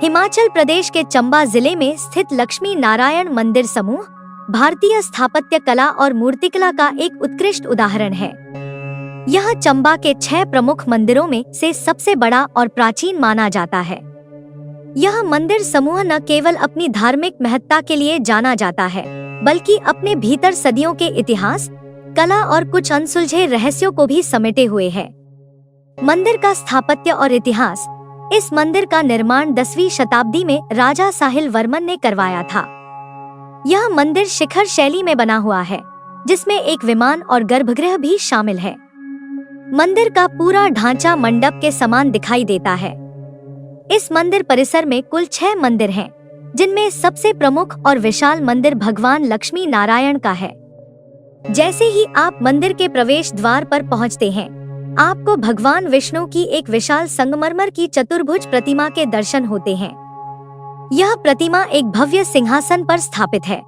हिमाचल प्रदेश के चंबा जिले में स्थित लक्ष्मी नारायण मंदिर समूह भारतीय स्थापत्य कला और मूर्तिकला का एक उत्कृष्ट उदाहरण है। यह चंबा के 6 प्रमुख मंदिरों में से सबसे बड़ा और प्राचीन माना जाता है। यह मंदिर समूह न केवल अपनी धार्मिक महत्ता के लिए जाना जाता है, बल्कि अपने भीतर सदियों के इतिहास, कला और कुछ अनसुलझे रहस्यों को भी समेटे हुए है। मंदिर का स्थापत्य और इतिहास। इस मंदिर का निर्माण 10वीं शताब्दी में राजा साहिल वर्मन ने करवाया था। यह मंदिर शिखर शैली में बना हुआ है, जिसमें एक विमान और गर्भगृह भी शामिल है। मंदिर का पूरा ढांचा मंडप के समान दिखाई देता है। इस मंदिर परिसर में कुल 6 मंदिर हैं, जिनमें सबसे प्रमुख और विशाल मंदिर भगवान लक्ष्मी नारायण का है। जैसे ही आप मंदिर के प्रवेश द्वार पर पहुंचते हैं, आपको भगवान विष्णु की एक विशाल संगमरमर की चतुर्भुज प्रतिमा के दर्शन होते हैं। यह प्रतिमा एक भव्य सिंहासन पर स्थापित है,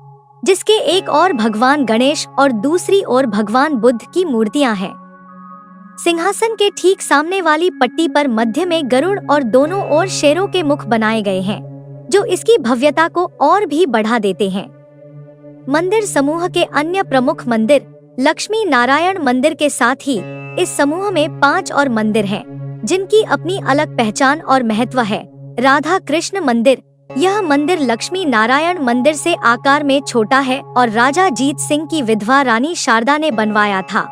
जिसके एक ओर भगवान गणेश और दूसरी ओर भगवान बुद्ध की मूर्तियां हैं। सिंहासन के ठीक सामने वाली पट्टी पर मध्य में गरुड़ और दोनों ओर शेरों के मुख बनाए गए हैं, जो इसकी भव्यता को और भी बढ़ा देते हैं। मंदिर समूह के अन्य प्रमुख मंदिर लक्ष्मी नारायण मंदिर के साथ ही इस समूह में 5 और मंदिर हैं, जिनकी अपनी अलग पहचान और महत्व है। राधा कृष्ण मंदिर। यह मंदिर लक्ष्मी नारायण मंदिर से आकार में छोटा है और राजा जीत सिंह की विधवा रानी शारदा ने बनवाया था।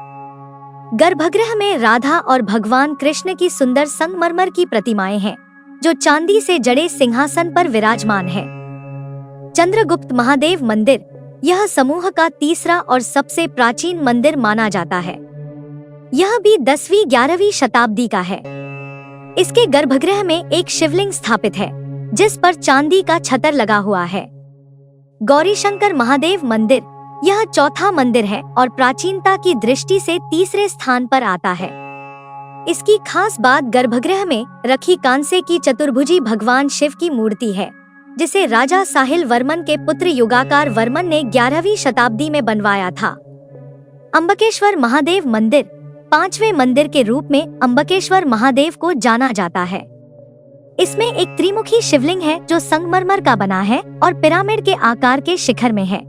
गर्भगृह में राधा और भगवान कृष्ण की सुंदर संगमरमर की प्रतिमाएं हैं, जो चांदी से जड़े सिंहासन पर विराजमान है। चंद्रगुप्त महादेव मंदिर। यह समूह का तीसरा और सबसे प्राचीन मंदिर माना जाता है। यह भी 10वीं-11वीं शताब्दी का है। इसके गर्भगृह में एक शिवलिंग स्थापित है, जिस पर चांदी का छतर लगा हुआ है। गौरीशंकर महादेव मंदिर। यह चौथा मंदिर है और प्राचीनता की दृष्टि से तीसरे स्थान पर आता है। इसकी खास बात गर्भगृह में रखी कांसे की चतुर्भुजी भगवान शिव की मूर्ति है, जिसे राजा साहिल वर्मन के पुत्र युगाकार वर्मन ने 11वीं शताब्दी में बनवाया था। अंबकेश्वर महादेव मंदिर। 5वें मंदिर के रूप में अंबकेश्वर महादेव को जाना जाता है। इसमें एक त्रिमुखी शिवलिंग है, जो संगमरमर का बना है और पिरामिड के आकार के शिखर में है।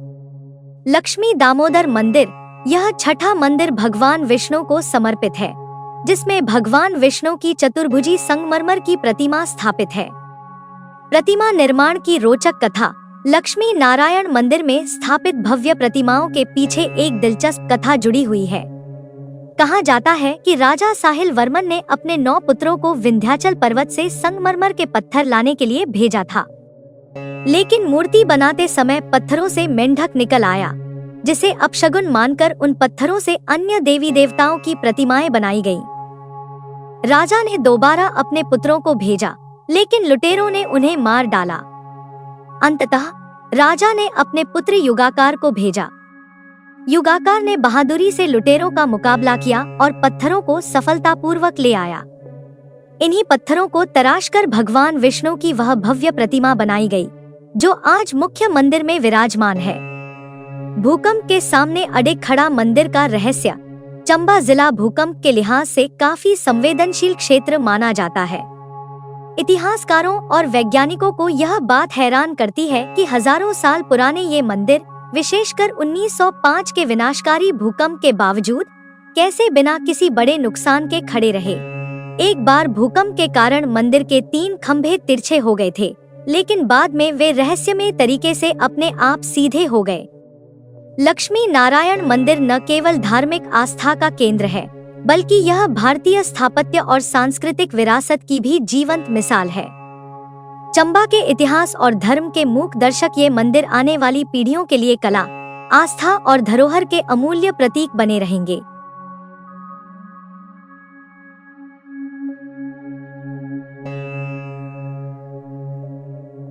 लक्ष्मी दामोदर मंदिर। यह 6ठा मंदिर भगवान विष्णु को समर्पित है, जिसमें भगवान विष्णु की चतुर्भुजी संगमरमर की प्रतिमा स्थापित है। प्रतिमा निर्माण की रोचक कथा। लक्ष्मी नारायण मंदिर में स्थापित भव्य प्रतिमाओं के पीछे एक दिलचस्प कथा जुड़ी हुई है। कहा जाता है कि राजा साहिल वर्मन ने अपने 9 पुत्रों को विंध्याचल पर्वत से संगमरमर के पत्थर लाने के लिए भेजा था, लेकिन मूर्ति बनाते समय पत्थरों से मेंढक निकल आया, जिसे अपशगुन मानकर उन पत्थरों से अन्य देवी देवताओं की प्रतिमाएं बनाई गईं। राजा ने दोबारा अपने पुत्रों को भेजा, लेकिन लुटेरों ने उन्हें मार डाला। अंततः राजा ने अपने पुत्र युगाकार को भेजा। युगाकार ने बहादुरी से लुटेरों का मुकाबला किया और पत्थरों को सफलतापूर्वक ले आया। इन्हीं पत्थरों को तराशकर भगवान विष्णु की वह भव्य प्रतिमा बनाई गई, जो आज मुख्य मंदिर में विराजमान है। भूकंप के सामने अड़े खड़ा मंदिर का रहस्य। चंबा जिला भूकंप के लिहाज से काफी संवेदनशील क्षेत्र माना जाता है। इतिहासकारों और वैज्ञानिकों को यह बात हैरान करती है कि हजारों साल पुराने ये मंदिर, विशेषकर 1905 के विनाशकारी भूकंप के बावजूद, कैसे बिना किसी बड़े नुकसान के खड़े रहे। एक बार भूकंप के कारण मंदिर के 3 खंभे तिरछे हो गए थे, लेकिन बाद में वे रहस्यमय तरीके से अपने आप सीधे हो गए। लक्ष्मी नारायण मंदिर न केवल धार्मिक आस्था का केंद्र है, बल्कि यह भारतीय स्थापत्य और सांस्कृतिक विरासत की भी जीवंत मिसाल है। चंबा के इतिहास और धर्म के मूक दर्शक, ये मंदिर आने वाली पीढ़ियों के लिए कला, आस्था और धरोहर के अमूल्य प्रतीक बने रहेंगे।